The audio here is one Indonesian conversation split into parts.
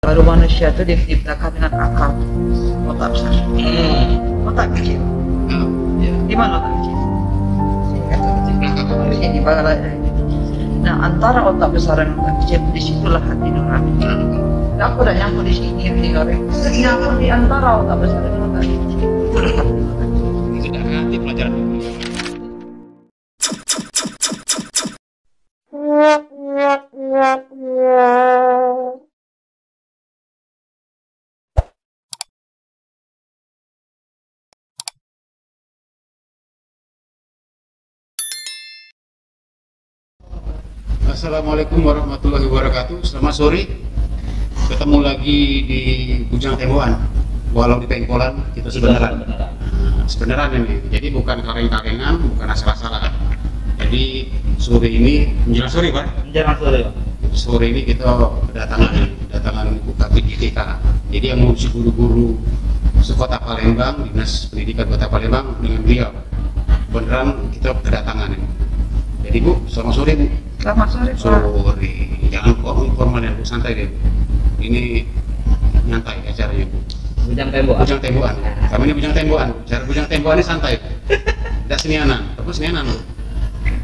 Baru manusia itu diciptakan dengan akal, otak besar, otak kecil. Di mana otak kecil? Di sini bagian ini. Nah, antara otak besar dan otak kecil, disitulah hati nurani. Nah, aku udah nyambung di sini, nyambung di antara otak besar dan otak kecil. Itulah hati nurani. Ini sudah nanti pelajaran. Assalamualaikum warahmatullahi wabarakatuh. Selamat sore. Ketemu lagi di Bujang Temboan. Walau di pengkolan kita sebenarnya. Sebenarnya ini. Jadi bukan kaleng-kalengan, bukan asal-asalan. Jadi sore ini menjelang sore, Pak. Menjelang sore, Pak. Sore ini kita kedatangan KPJTK. Jadi yang mengurusi guru-guru sekota Palembang, Dinas Pendidikan Kota Palembang dengan beliau. Beneran kita kedatangan ini. Jadi Bu, selamat sore Bu. Selamat sore, Pak. Sore, jangan kok informal ya Bu, santai deh Bu. Ini nyantai acaranya Bu. Bujang Temboan. Bujang Temboan. Kami ini Bujang Temboan. Cara Bujang Temboan ini santai. Tidak senianan, tapi senianan Bu.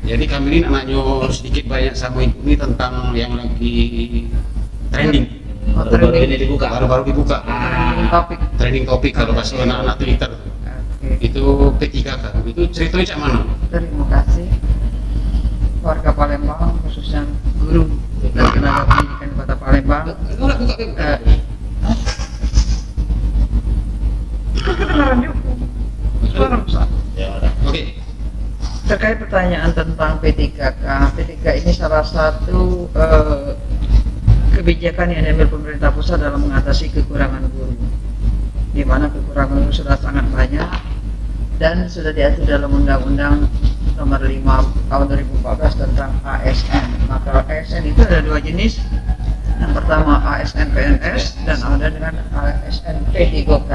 Jadi kami ini nanya sedikit banyak sama Ibu ini tentang yang lagi trending. Baru-baru ini dibuka. Baru-baru dibuka. Topik. Trending topik kalau bahasa anak-anak Twitter. Itu P3K. Itu ceritanya cak mana? Terima kasih warga Palembang, khususnya guru dan tenaga pendidikan Kota Palembang. Enggak buka Bu. Kedengaran juga. Suara besar. Ya udah. Oke. Terkait pertanyaan tentang P3K, P3K ini salah satu kebijakan yang diambil pemerintah pusat dalam mengatasi kekurangan guru, di mana kekurangan guru sudah sangat banyak dan sudah diatur dalam Undang-Undang Nomor 5 Tahun 2014 tentang ASN. Maka ASN itu ada dua jenis. Yang pertama ASN PNS dan ada dengan ASN P3K.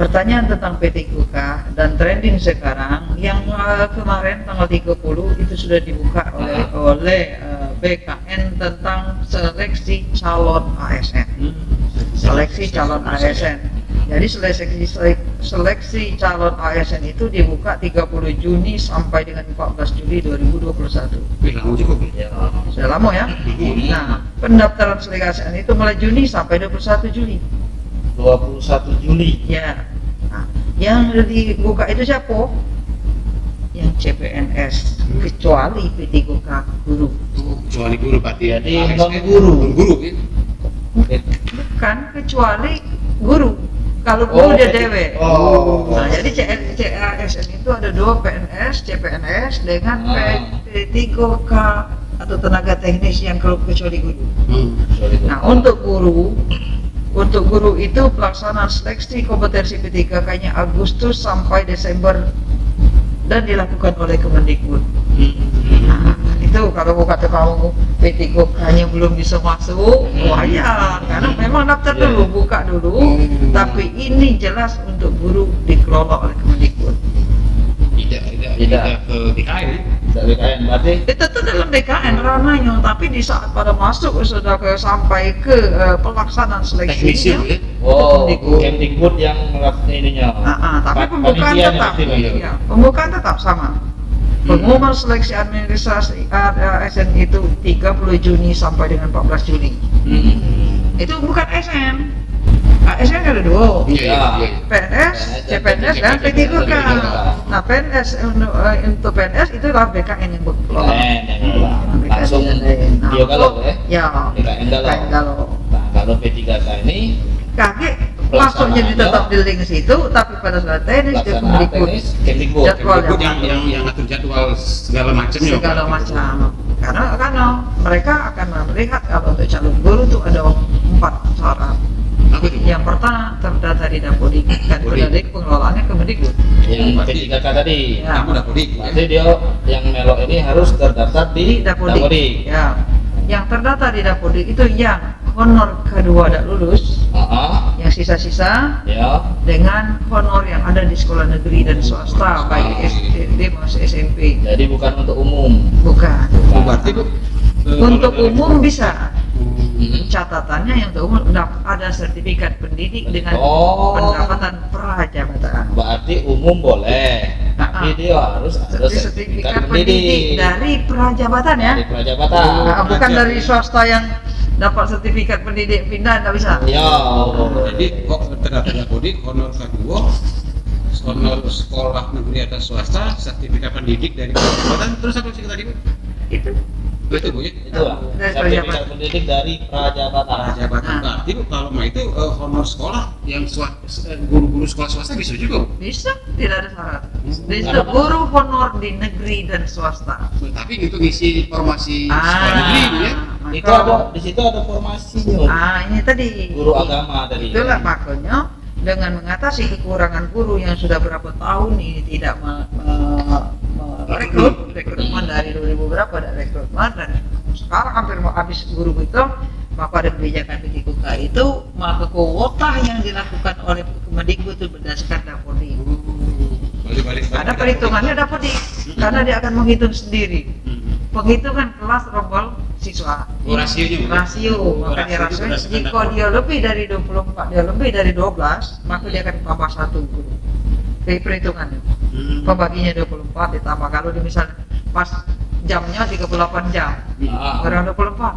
Pertanyaan tentang P3K dan trending sekarang yang kemarin tanggal 30 itu sudah dibuka oleh BKN tentang seleksi calon ASN. Seleksi calon ASN. Jadi seleksi calon ASN itu dibuka 30 Juni sampai dengan 14 Juli 2021. Lama juga Bu. Ya. Sudah lama ya. Nah, pendaftaran seleksi ASN itu mulai Juni sampai 21 Juli. 21 Juli. Ya. Nah, yang dibuka itu siapa? Yang CPNS, kecuali P3K guru. Kecuali guru berarti. Jadi ASN. non guru. Guru ya. Bukan kecuali guru. Kalau guru dia dewe. Nah, jadi CASN itu ada dua PNS, CPNS dengan P3K atau tenaga teknis yang kecuali guru. Nah, untuk guru itu pelaksanaan seleksi kompetensi P3K-nya Agustus sampai Desember dan dilakukan oleh Kemendikbud. Nah, itu kalau kata kamu P3K-nya belum bisa masuk, wajar karena memang daftar dulu, buka dulu. Tapi ini jelas untuk guru dikelola oleh Kemendikbud. Tidak ke BKN ya. Tidak BKN berarti. Itu tuh dalam BKN ranahnya, tapi di saat pada masuk sudah sampai ke pelaksanaan Teknisi seleksinya. ya. Kemdikbud yang melakukan ininya. Tapi pembukaan Panitianya tetap, pasti, Pak. ya, pembukaan tetap sama. Pengumuman seleksi administrasi ASN itu 30 Juni sampai dengan 14 Juli. Itu bukan ASN. ASN ada dua. Iya. PNS, CPNS dan P3K. Nah, PNS untuk PNS itu adalah BKN yang berkelola. Langsung dia galau ya. Ya. BKN galau. Nah, kalau P3K ini Kaget masuknya tetap di link situ, tapi pada saat teknis dia Kemdikbud. jadwal yang ngatur jadwal segala macamnya. segala macam. Karena mereka akan melihat kalau untuk calon guru itu ada 4 syarat. Apa itu? Yang pertama terdata di Dapodik dan dari pengelolaannya Kemendikbud. Yang P3K tadi. Ya. Kamu Dapodik. Berarti dia yang melok ini harus terdaftar di Dapodik. Ya. Yang terdata di Dapodik itu yang honor kedua tidak lulus, yang sisa-sisa Ya. dengan honor yang ada di sekolah negeri dan swasta, baik SD maupun SMP. Jadi bukan untuk umum. Bukan. Berarti Bu Untuk umum bisa, Catatannya yang untuk umum ada sertifikat pendidik dengan pendapatan prajabatan. Berarti umum boleh, tapi dia harus ada sertifikat pendidik dari prajabatan ya. Dari prajabatan. Bukan dari swasta yang dapat sertifikat pendidik pindah, nggak bisa. Ya. Jadi kok terdaftar Dapodi honor K2, honor sekolah negeri atau swasta, sertifikat pendidik dari prajabatan, terus apa sih tadi Bu? Itu Bu ya? Itu lah. Sertifikat pendidik dari prajabatan. Prajabatan. Berarti Bu kalau mau itu honor sekolah yang guru-guru sekolah swasta bisa juga Bu? bisa, tidak ada syarat. Bisa guru honor di negeri dan swasta. Tapi itu ngisi formasi sekolah negeri Bu ya? Itu ada di situ ada formasinya. Ini tadi Guru agama tadi. itulah makanya dengan mengatasi kekurangan guru yang sudah berapa tahun ini tidak rekrutmen dari 2000 berapa ada rekrutmen, dan sekarang hampir mau habis guru itu, maka ada kebijakan PTKK itu, maka kuota yang dilakukan oleh Kemendikbud itu berdasarkan Dapodi. Ada perhitungannya Dapodi, karena dia akan menghitung sendiri. Penghitungan kelas rombol siswa. Rasio, maka dia rasio. Jika dia lebih dari 24, dia lebih dari 12, maka dia akan tambah 1 guru. Dari perhitungannya. Pembaginya 24 ditambah, kalau dia misalnya pas jamnya 38 jam. Kurang 24.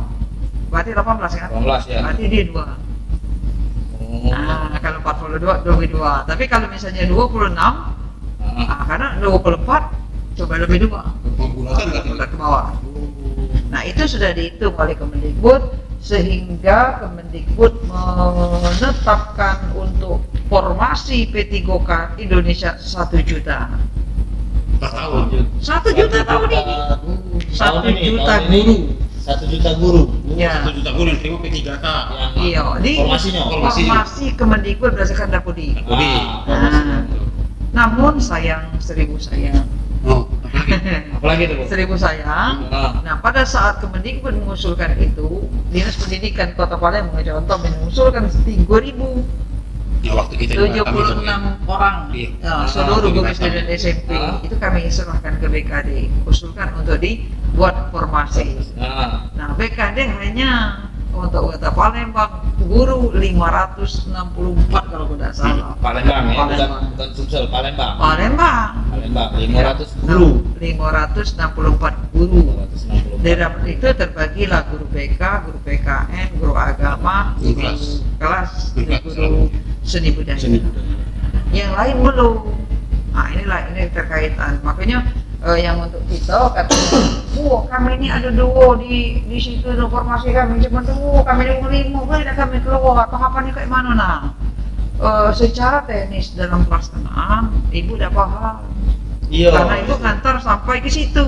Berarti 18 kan? 18 ya. Berarti dia 2. Nah, kalau 42 22. Tapi kalau misalnya 26, karena 24 coba lebih 2. Bulat ke bawah. Nah, itu sudah dihitung oleh Kemendikbud, sehingga Kemendikbud menetapkan untuk formasi P3K Indonesia 1 juta. Per tahun. 1 juta tahun ini. 1 juta guru. 1 juta guru. Ya. 1 juta guru yang terima P3K. Iya, di formasi Kemendikbud berdasarkan Dapodi. Namun sayang, 1000 sayang. Apalagi itu Bu? 1000 sayang. Nah, pada saat Kemendikbud mengusulkan itu, Dinas Pendidikan Kota Palembang contoh mengusulkan 3000. Ya, waktu kita 76 orang seluruh guru SD dan SMP itu kami serahkan ke BKD, usulkan untuk dibuat formasi. Nah, BKD hanya untuk Kota Palembang guru 564 kalau tidak salah. Palembang ya, bukan Sumsel, Palembang. 500 guru. 564 guru. Dari itu terbagilah guru BK, guru PKN, guru agama, guru kelas, guru seni budaya. Yang lain belum. Nah, ini terkaitan. Makanya yang untuk kita katanya, kami ini ada 2 di situ informasi kami cuma kami 5 boleh kami keluar tahapannya kayak mana nah. Secara teknis dalam pelaksanaan ibu udah paham. Iya. Karena ibu ngantar sampai ke situ.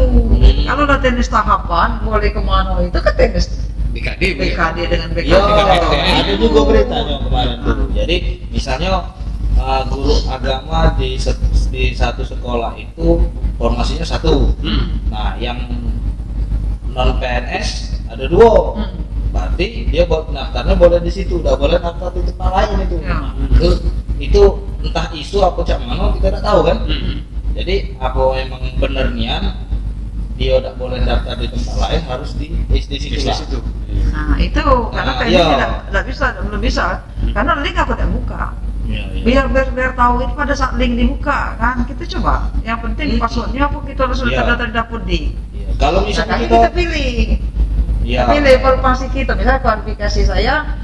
Kalau udah teknis tahapan boleh kemana itu kan teknis BKD dengan BKD. Ada juga beritanya kemarin tuh. Jadi misalnya guru agama di satu sekolah itu formasinya 1. Nah, yang non PNS ada 2. Berarti dia buat pendaftarnya boleh di situ, udah boleh daftar di tempat lain itu. Itu entah isu apa cak mana kita tidak tahu kan. Jadi apa emang bener nian dia udah boleh daftar di tempat lain harus di situ lah. Nah, itu karena kayaknya belum bisa karena link aku tidak buka. Biar tahu itu pada saat link dibuka kan kita coba. Yang penting passwordnya apa kita harus terdaftar di Dapodi. Kalau misalnya kita pilih. Pilih informasi kita, misalnya kualifikasi saya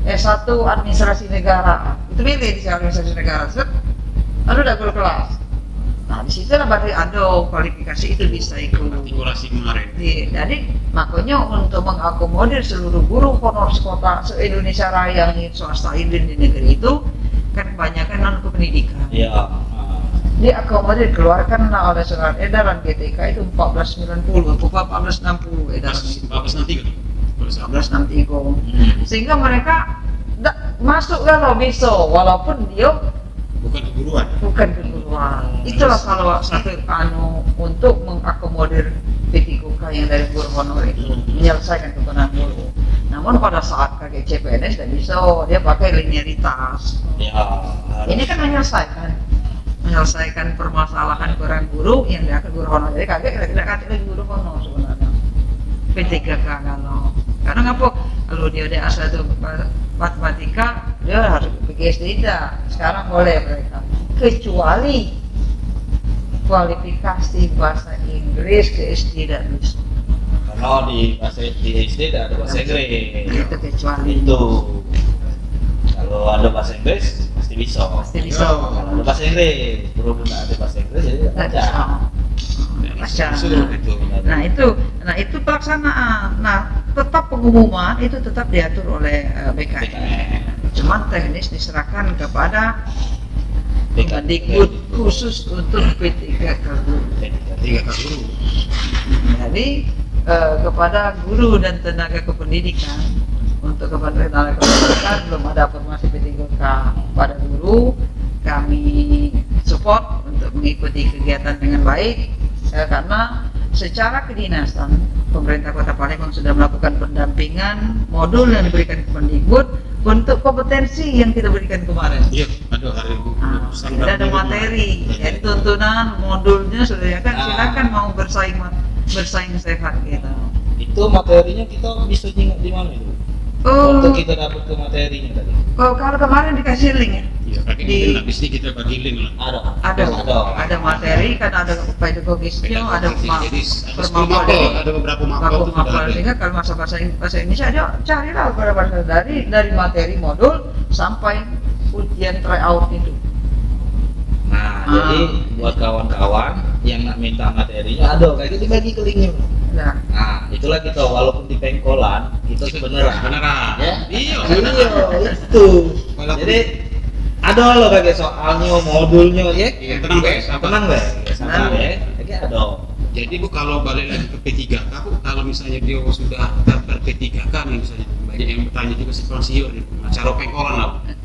S1 administrasi negara. Itu pilih di administrasi negara. Lalu udah guru kelas. Nah, di situ lah baru ada kualifikasi itu bisa ikut. Artikulasi kemarin. Jadi makanya untuk mengakomodir seluruh guru honor sekota se-Indonesia Raya yang swasta ini di negeri itu kan kebanyakan non kependidikan. Diakomodir keluarkan oleh surat edaran GTK itu 1490 atau 1460 edaran itu. 1463. Sehingga mereka masuk kalau bisa walaupun dia bukan keguruan. Itulah salah satu untuk mengakomodir P3K yang dari guru honor itu menyelesaikan kebenaran guru. Namun pada saat KG CPNS tidak bisa, dia pakai linearitas. Ini kan menyelesaikan permasalahan kurang guru yang dia ke guru honor. Jadi KG tidak lagi guru honor sebenarnya. P3K kalau Karena ngapa? Kalau dia udah asal itu matematika, dia harus PGSD tidak. Sekarang boleh mereka. Kecuali kualifikasi bahasa Inggris ke SD dan lulus. Karena di SD tidak ada bahasa Inggris. Itu kecuali. Itu. Kalau ada bahasa Inggris pasti bisa. Pasti bisa. Kalau ada bahasa Inggris, berhubung nggak ada bahasa Inggris jadi Nggak ada. bisa. Baca. Itu. Nah itu pelaksanaan. Nah tetap pengumuman itu tetap diatur oleh BKN. Cuman teknis diserahkan kepada Kemendikbud khusus untuk P3K guru. Tiga guru. Jadi kepada guru dan tenaga kependidikan, untuk kepada tenaga kependidikan belum ada formasi P3K pada guru, kami support untuk mengikuti kegiatan dengan baik karena secara kedinasan pemerintah Kota Palembang sudah melakukan pendampingan modul yang diberikan Kemendikbud untuk kompetensi yang kita berikan kemarin. Iya, ada hari Tidak ada materi, jadi tuntunan modulnya sudah ya kan, silakan mau bersaing sehat gitu. Itu materinya kita bisa nyingok di mana itu? Oh, Untuk kita dapat ke materinya tadi. kalau kemarin dikasih link ya, Iya, pakai Di- link lah. Di sini kita bagi link lah. ada materi kan, ada pedagogisnya, ada Jadi ada 10 permapel mapel, ada beberapa mapel itu sudah ada. sehingga kalau bahasa Indonesia dia carilah pada bahasa dari materi modul sampai ujian tryout itu. Nah, jadi buat kawan-kawan yang nak minta materinya ada kayak gitu bagi ke linknya. Nah, Nah, itulah kita walaupun di pengkolan kita sebenarnya. Beneran. Ya? Iya, Iya, beneran. itu. Walaupun- Jadi ada loh kayak soalnya, modulnya ya. Iya, tenang guys. Tenang deh. Sabar ya. Kayak ada. Jadi Bu kalau balik lagi ke P3K, Bu, kalau misalnya dia sudah daftar P3K nih misalnya, banyak yang bertanya juga simpang siur nih, nah, cara pengkolan lah. Bu.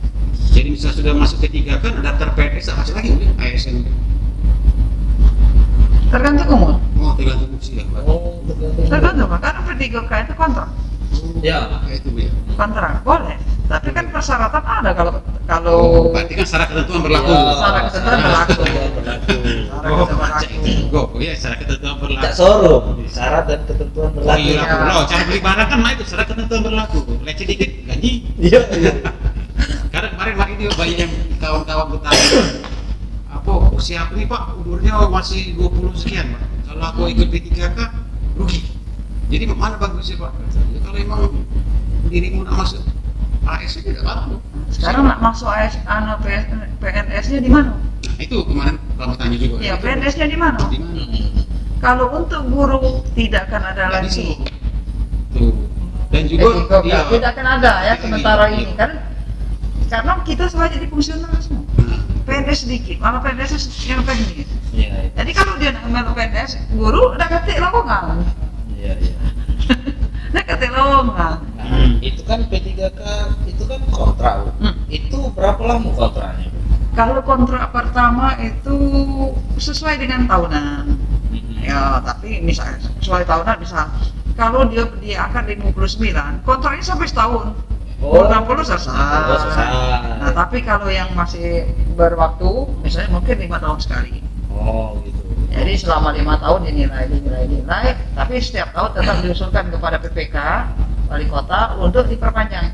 Jadi misalnya sudah masuk P3K kan daftar PNS apa lagi Bu? ASN. tergantung umur. Oh, tergantung usia. Pak. Oh, Tergantung karena P3K itu kontrak. Ya. Kayak itu Bu ya. Kontrak boleh, tapi kan persyaratan ada kalau Oh, berarti kan secara ketentuan berlaku. Ya, Secara ketentuan berlaku. berlaku. Oh, baca itu juga. Oh iya, secara ketentuan Tak berlaku. sorum, syarat dan ketentuan Oh berlaku. iya, Ya. loh, cara beli barang kan mah itu secara ketentuan berlaku. Lecet dikit gaji. Iya, iya. Karena kemarin itu banyak yang kawan-kawan bertanya, apa usia aku nih Pak, umurnya masih 20 sekian Pak. Kalau aku ikut P3K rugi. Jadi mana bagusnya Pak? Ya, kalau emang dirimu nak masuk AS tidak apa-apa. Sekarang nak masuk PNS-nya di mana? Nah itu kemarin kamu tanya juga. Ya, Itu PNS-nya di mana? Di mana? Kalau untuk guru tidak akan ada Nggak lagi. disuruh. Tuh. Dan juga P3K tidak akan ada ya Iya, sementara iya. ini kan, karena kita semua jadi fungsional semua. Nah, PNS sedikit, malah PNS yang teknis. Iya, Jadi kalau dia nak melok PNS, guru udah ketik lowongan. iya, iya. Udah ketik lowongan. Nah, itu kan P3K itu kan kontrak. Bu. Hmm. Itu berapa lama kontraknya? Bu? Kalau kontrak pertama itu sesuai dengan tahunan. Ya, tapi misalnya sesuai tahunan misal kalau dia akan 59, kontraknya sampai setahun. Oh. 60 selesai. Oh, selesai. Nah, tapi kalau yang masih berwaktu, misalnya mungkin 5 tahun sekali. Oh, gitu. Jadi selama 5 tahun dinilai, tapi setiap tahun tetap diusulkan kepada PPK wali kota untuk diperpanjang.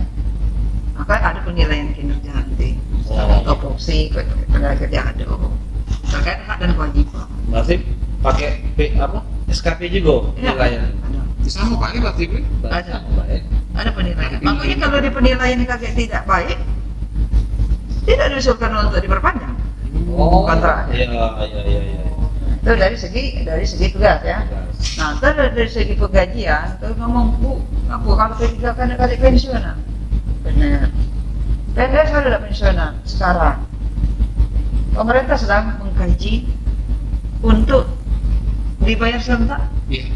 Maka ada penilaian kinerja nanti, Oh. topoksi, tenaga kerja ada, terkait hak dan kewajiban. Berarti pakai SKP juga Iya, nilainya. ada. sama Pak ya berarti Bu. Ada. Baik. Ada penilaian. Makanya kalau di penilaian kagak tidak baik, tidak diusulkan untuk diperpanjang. Oh, Kontrak. iya, iya, iya, iya. Itu dari segi tugas ya. Nah, terus dari segi penggajian, tuh ngomong Bu kalau P3 kan ada kali pensiunan. Benar. PNS ada pensiunan sekarang. Pemerintah sedang mengkaji untuk dibayar serentak. Iya,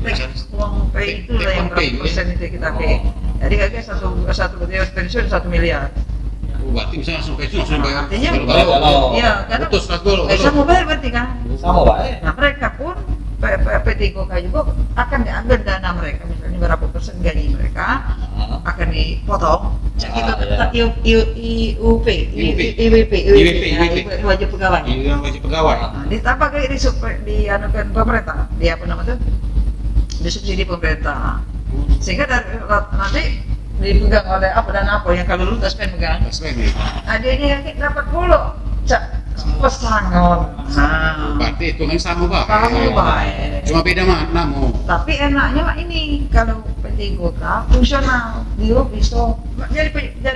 Uang pay itu lah yang berapa persen itu kita pay. Jadi kagak satu dia pensiun 1 miliar. Oh, berarti misalnya langsung pensiun langsung bayar. Artinya, Kalau iya karena putus lah dulu. sama bayar berarti kan. Sama, Pak. Nah mereka pun P3K juga akan diambil dana mereka, misalnya berapa persen gaji mereka akan dipotong. Jadi kita tetap IUP, IWP, wajib pegawai. Iya, wajib pegawai. Nah, ditambah kayak dianukan pemerintah, di apa namanya tuh? Disubsidi pemerintah. Sehingga nanti dipegang oleh apa dan apa yang kalau lu taspen pegang. Taspen ya. Ada ini dapat puluh cak pesangon. Nah, Berarti hitungan sama Pak. kamu baik. Cuma beda makna mau. Tapi enaknya mah ini kalau P3K fungsional, dia bisa jadi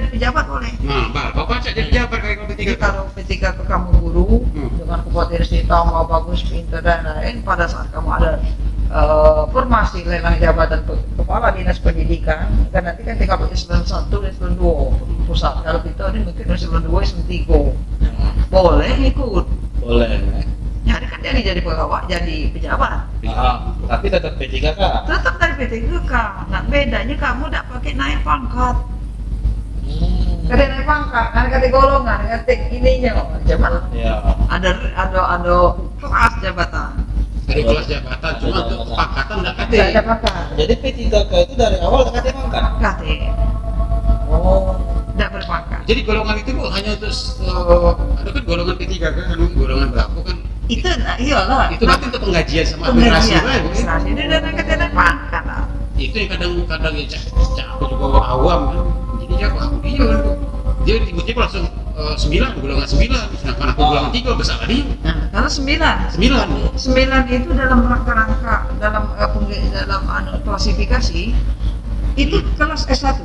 pejabat boleh. Nah, Bapak cak jadi pejabat kayak kalau Jadi P3K. kalau P3K kamu guru dengan kompetensi tambah bagus, pintar dan lain, pada saat kamu ada formasi lelang jabatan kepala dinas pendidikan, kan nanti kan TKP eselon 1 dan eselon 2 pusat. Kalau kita ini mungkin eselon 2 eselon 3 boleh ikut. Boleh. Jadi kan jadi pegawai, jadi pejabat. Tapi tetap P3K. Tetap dari P3K. Nah bedanya kamu tidak pakai naik pangkat. Kada naik pangkat, ada kata golongan, kata ininya jabatan. Ya. Ada kelas jabatan. Dari kelas jabatan, cuma untuk pangkatan nggak kate. Tidak ada pangkat. Jadi P3K itu dari awal kakak mangkat. Kate. Oh. Tidak berpangkat. Jadi golongan itu Bu hanya untuk ada kan golongan P3K kan, golongan berapa kan? Itu iyalah. Itu nanti untuk penggajian sama administrasi penggajian. lah, Bu. Administrasi ini dan kata ada pangkat. Itu yang kadang-kadang ya cak aku juga orang awam kan. Jadi aku dia kan Bu. Dia tiba-tiba langsung 9, golongan 9, sedangkan aku golongan 3 besar tadi. Nah, kalau 9 itu dalam rangka dalam klasifikasi itu kelas S1.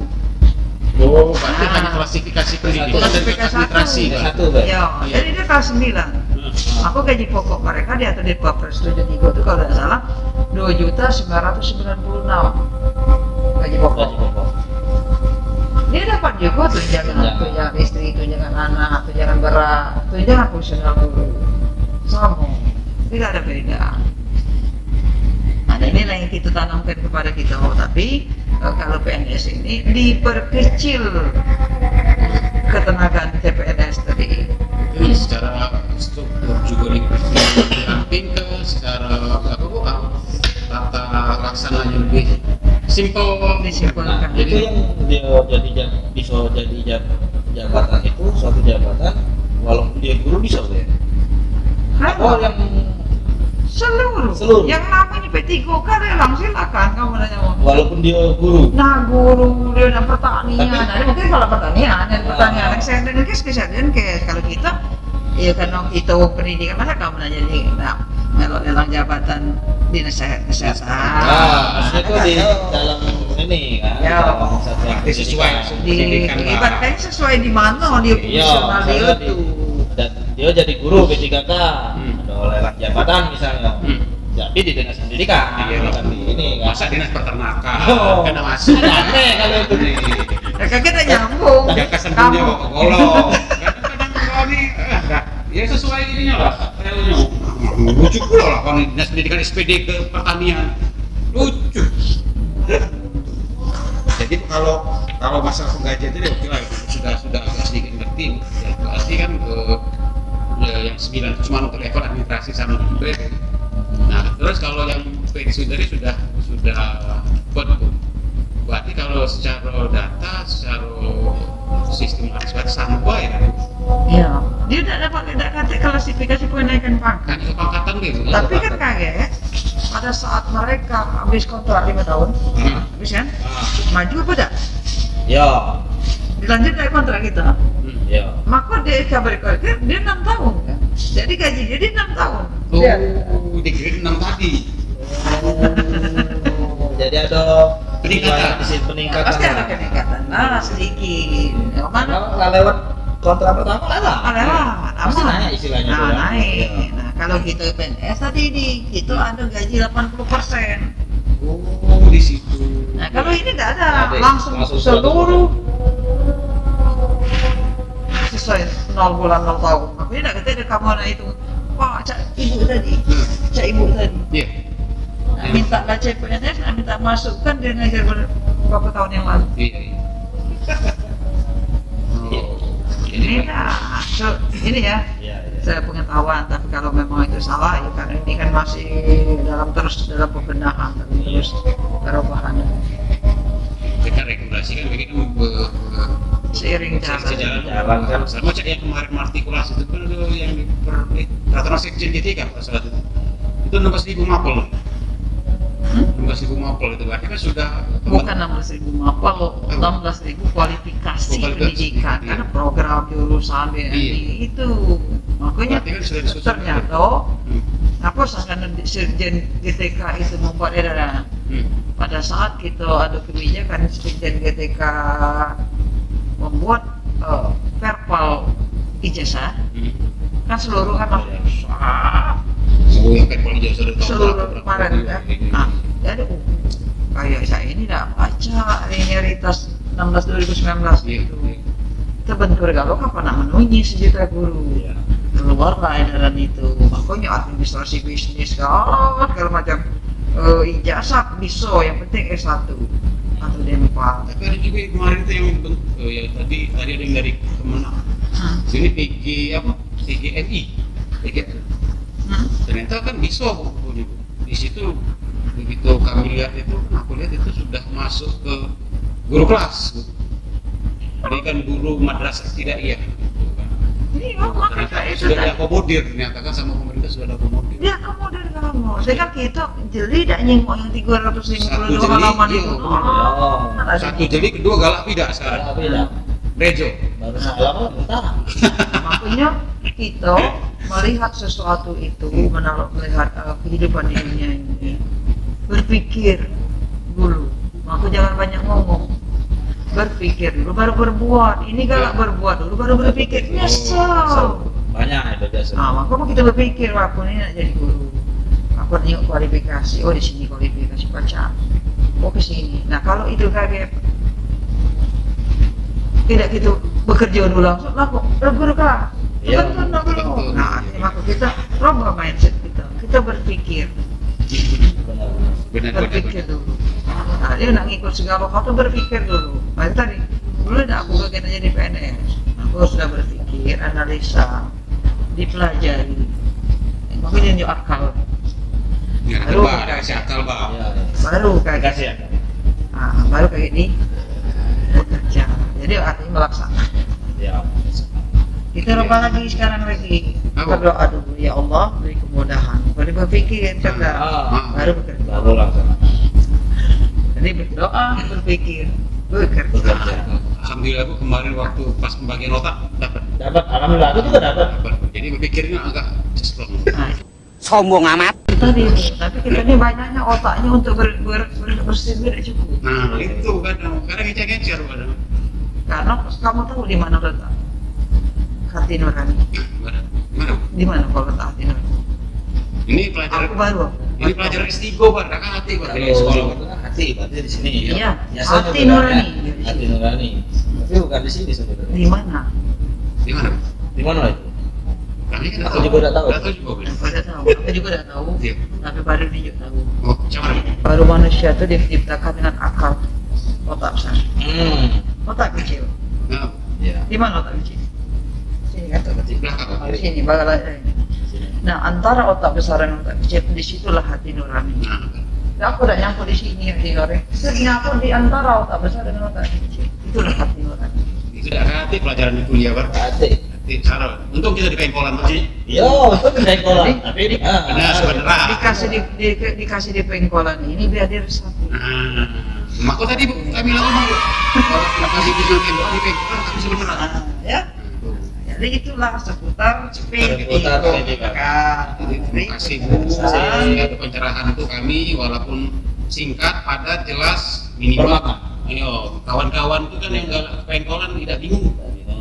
Oh, berarti hanya klasifikasi pendidikan dan Klasifikasi administrasi satu. kan? Satu, Pak. Ya, jadi dia kelas 9. Aku gaji pokok mereka di atas di Papres 73 itu kalau tidak salah 2.996 gaji pokok. Gaji pokok. Dia dapat juga tunjangan istri, tunjangan anak, tunjangan berat, tunjangan fungsional guru, sama, tidak ada beda. Nah inilah yang kita tanamkan kepada kita. Tapi kalau PNS ini diperkecil ketenagaan CPNS tadi. Jadi secara struktur juga dirampingkan, secara apa Bu, tata laksananya lebih simpel. Disimpulkan. Nah, itu yang dia bisa jadi jabatan itu suatu jabatan walaupun dia guru bisa Bu ya. Oh yang Seluruh. Yang namanya P3K lelang silakan kamu nanya mau. walaupun dia guru. Nah guru dia dan pertanian. Tapi- Nah, mungkin kalau pertanian yang kesehatan kalau kita ya karena kita pendidikan masa kamu nanya nih kalau lelang jabatan dinas kesehatan. Maksudnya itu di dalam ini kan. Ya. dalam satuan Berarti sesuai pendidikan. Di pendidikan lah. ibaratnya sesuai di mana dia Iya, fungsional dia misalnya tuh. dan dia jadi guru P3K, ada lelang jabatan misalnya. Jadi di dinas pendidikan, Iya. bukan di ini kan. Masa dinas peternakan, Oh. kena masuk. Aneh kalau itu nih. Ya kan kita nyambung. Yang kesembunyi kok golong. Kadang-kadang kalau ini, ya sesuai ininya lah. Lucu pula lah kalau dinas pendidikan SPD ke pertanian. Lucu. Jadi kalau masalah penggajian itu oke lah, sudah agak sedikit ngerti. Ya, berarti kan yang 9 itu cuma untuk level administrasi sama juga. Nah, terus kalau yang pensiuneri sudah betul. Berarti kalau secara data, secara sistem administrasi sama ya. Iya. Dia tidak kata klasifikasi kenaikan pangkat. Kan itu pangkatan gitu. Tapi kan kaget pada saat mereka habis kontrak 5 tahun, habis kan? Maju apa tidak? Ya, Dilanjut dari kontrak kita. ya. Maka dia kabar kerja dia 6 tahun kan. Jadi gaji dia 6 tahun. Oh, Dia. di grade 6 tadi. Jadi ada Peningkatan. di sini peningkatan. Pasti ada peningkatan. Nah, sedikit. Yang mana? Kalau nggak lewat kontrak pertama lah. Pasti aman. naik istilahnya. Nah, tuh, ya. naik. Iya. Nah, kalau kita PNS tadi itu ada gaji 80%. Oh, di situ. Nah, kalau ini tidak ada, Ada, langsung langsung seluruh sesuai 0 bulan 0 tahun. Aku tidak kata kamu anak itu. Wah, cak ibu tadi, cak ibu tadi. Iya. Nah, minta lah CPNS, nah, minta masukkan dia ngajar beberapa tahun yang lalu. Iya. Oh, Ini dah, ini ya. Iya, iya. Saya pengetahuan, tapi kalau memang itu salah ya karena ini kan masih dalam pembenahan terus perubahan Kita regulasi kan begitu seiring sejalan jalan. kan. Sama cek yang kemarin artikulasi itu kan ada yang di peraturan sekjen GTK pada saat itu 16.000 mapel. 16.000 16.000 mapel itu berarti kan sudah Bukan 16.000 mapel, 16.000 kualifikasi pendidikan karena program jurusan BNI itu. Makanya berarti kan sudah disusun. ternyata apa sangat Dirjen GTK itu membuat edaran. Pada saat kita ada kebijakan Dirjen GTK membuat perpal ijazah, kan seluruh anak yang perpal ijazah dari tahun seluruh berapa? kemarin ya. Nah, jadi kayak saya ini tidak baca linearitas 16 2019 itu. Terbentur kalau kapan nak memenuhi 1 juta guru. Keluarlah edaran itu. Makanya administrasi bisnis segala macam ijazah bisa, yang penting S1 atau D4. Tapi ada juga kemarin itu yang ya tadi ada yang dari Kemenang. Sini PG apa? PGRI. Ternyata kan bisa bukunya. Di situ begitu kami lihat itu, aku lihat itu sudah masuk ke guru kelas. Ini kan guru madrasah tidak iya. Ini makanya Ternyata itu sudah tadi. diakomodir, ternyata kan sama pemerintah sudah diakomodir. Ya kemudian kamu, sekarang kita jeli dah nyingok yang 352 Satu jeli, halaman iya. itu. Satu jeli, kedua galak tidak sekarang. Rejo. Baru lama bentar. Makanya kita melihat sesuatu itu, melihat kehidupan di dunia ini, berpikir dulu. Maka jangan banyak ngomong. Berpikir dulu baru berbuat. Ini galak berbuat dulu baru berpikir. Nyesel. Banyak itu biasa. Nah, maka kita berpikir aku ini nak jadi guru. Aku nengok kualifikasi. Oh di sini kualifikasi baca. Oh ke sini. Nah kalau itu kaget, tidak gitu bekerja dulu langsung laku guru kelas. Iya. Betul. Nah, maka kita rubah mindset kita. Kita berpikir. Benar. Berpikir dulu. Nah, dia nak ngikut segala hal tuh berpikir dulu. Nah, tadi dulu dah aku bagian jadi PNS. Aku sudah berpikir, analisa, dipelajari. Makanya tunjuk akal. Ya, Baru coba kasih akal, Bang. Baru kayak Kasih ya. baru kayak ini bekerja. Jadi artinya melaksanakan. Ya. Kita rubah lagi sekarang lagi. Apa? Berdoa dulu, ya Allah beri kemudahan. Baru berpikir cerdas. Baru bekerja. Baru langsung. Jadi berdoa, berpikir, bekerja. Alhamdulillah aku kemarin waktu pas pembagian otak dapat. Dapat, alhamdulillah aku juga dapat. Jadi berpikirnya agak cestrong. Nah, Sombong amat. tadi, tapi kita ini banyaknya otaknya untuk bersih tidak cukup. Nah itu kadang ngecer kadang. Karena kamu tahu di mana letak hati nurani. Mana? Di mana kalau letak hati nurani? Ini pelajaran. Aku baru. Ini pelajaran S3 Bar, kan hati Bar di sekolah. Hati, berarti di sini. Iya, Biasanya hati bilangnya nurani. Hati nurani. Tapi bukan di sini sebenarnya. Di mana? Di mana? Di mana itu? Kami kan Aku juga udah tahu. Udah tahu juga. Aku udah tahu. Aku juga udah tahu. Iya. Tapi baru dia tahu. Oh, macam mana? Baru manusia itu diciptakan dengan akal, otak besar, otak kecil. Nah, Iya. Di mana otak kecil? Sini kan otak di kecil. belakang. Oh, sini bagian ini. Nah, antara otak besar dan otak kecil disitulah hati nurani. Nah, Aku udah nyampe di sini hati nurani. Nyampe di antara otak besar dan otak kecil. Itulah hati nurani. itu dah hati pelajaran di kuliah Bar. Hati. Hati cara. Untung kita di pengkolan Bar. Yo, itu beda sekolah. Tapi ini Benar sebenarnya. Dikasih di pengkolan ini biar dia resapi. Maka tadi Bu, kami lalu mau kalau kasih di pengkolan tapi sebenarnya. Ya. Jadi itulah seputar Seputar Jadi terima kasih Bu atas pencerahan itu kami walaupun singkat, padat, jelas, minimal. Ayo, kawan-kawan itu kan yang nggak pengkolan tidak bingung.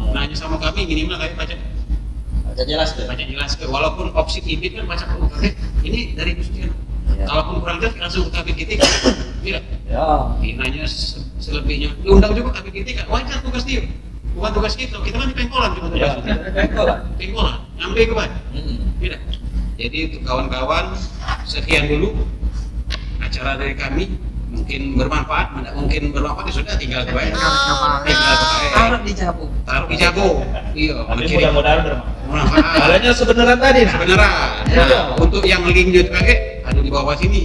Nanya sama kami minimal kayak baca jelas tuh. jelas ke walaupun opsi ibit kan baca dulu. Ini dari Gustian. Kalaupun kurang jelas langsung ke KPKT kan? Tidak. Ya. Nanya selebihnya. Diundang juga KPKT kan? Wajar tugas dia. Bukan tugas kita kan di pengkolan cuma tugas kita. Pengkolan, nyampe ke Pak. Tidak. Jadi untuk kawan-kawan sekian dulu acara dari kami. Mungkin bermanfaat, tidak mungkin bermanfaat ya sudah tinggal ke baik. Tinggal ke baik. Taruh di jabu. Taruh di jago. Iya. Tapi mengirim mudah-mudahan bermanfaat. bermanfaat. Adanya sebenarnya tadi. Beneran. Ya. Nah, untuk yang link juga ada di bawah sini.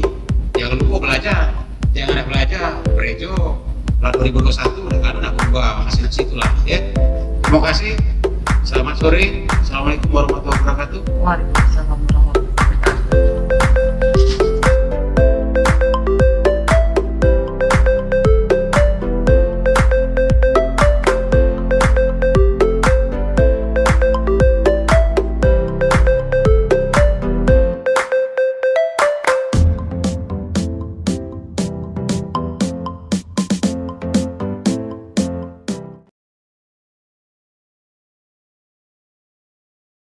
Jangan lupa belajar. Jangan ada belajar. Prejo. Lalu 2021 udah kan aku gua masih di situ lah ya. Terima kasih. Selamat sore. Assalamualaikum warahmatullahi wabarakatuh. Waalaikumsalam.